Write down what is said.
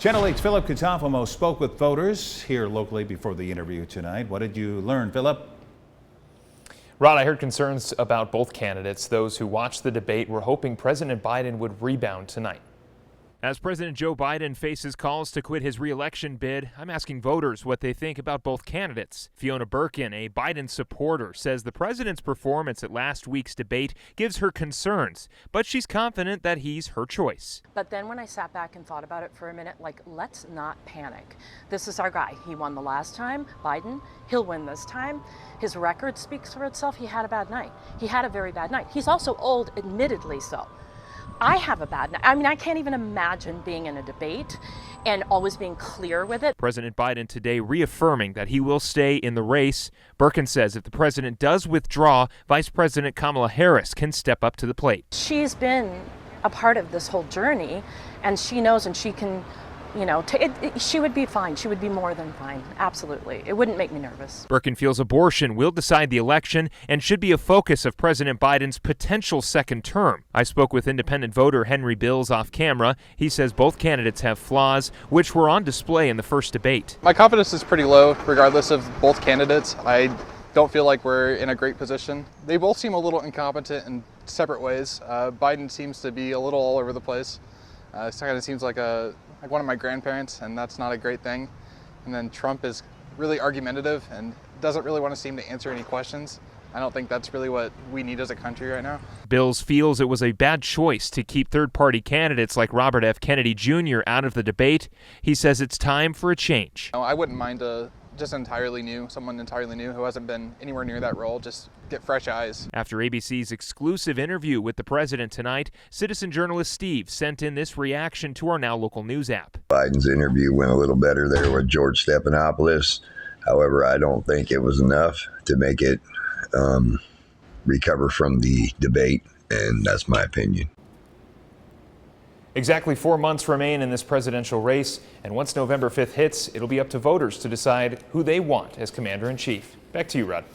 Channel 8's Philip Katafamo spoke with voters here locally before the interview tonight. What did you learn, Philip? Rod, I heard concerns about both candidates. Those who watched the debate were hoping President Biden would rebound tonight. As President Joe Biden faces calls to quit his re-election bid, I'm asking voters what they think about both candidates. Fiona Birkin, a Biden supporter, says the president's performance at last week's debate gives her concerns, but she's confident that he's her choice. But then when I sat back and thought about it for a minute, let's not panic. This is our guy. He won the last time, Biden. He'll win this time. His record speaks for itself. He had a bad night. He had a very bad night. He's also old, admittedly so. I have a bad night. I mean, I can't even imagine being in a debate and always being clear with it. President Biden today reaffirming that he will stay in the race. Birkin says if the president does withdraw, Vice President Kamala Harris can step up to the plate. She's been a part of this whole journey, and she knows, and she can, she would be fine. She would be more than fine. Absolutely. It wouldn't make me nervous. Birkin feels abortion will decide the election and should be a focus of President Biden's potential second term. I spoke with independent voter Henry Bills off camera. He says both candidates have flaws, which were on display in the first debate. My confidence is pretty low, regardless of both candidates. I don't feel like we're in a great position. They both seem a little incompetent in separate ways. Biden seems to be a little all over the place. It kind of seems like one of my grandparents, and that's not a great thing. And then Trump is really argumentative and doesn't really want to seem to answer any questions. I don't think that's really what we need as a country right now. Bills feels it was a bad choice to keep third-party candidates like Robert F. Kennedy Jr. out of the debate. He says it's time for a change. I wouldn't mind someone entirely new who hasn't been anywhere near that role, just get fresh eyes. After ABC's exclusive interview with the president tonight, citizen journalist Steve sent in this reaction to our Now Local News app. Biden's interview went a little better there with George Stephanopoulos. However, I don't think it was enough to make it recover from the debate, and that's my opinion. Exactly 4 months remain in this presidential race, and once November 5th hits, it'll be up to voters to decide who they want as commander-in-chief. Back to you, Rod.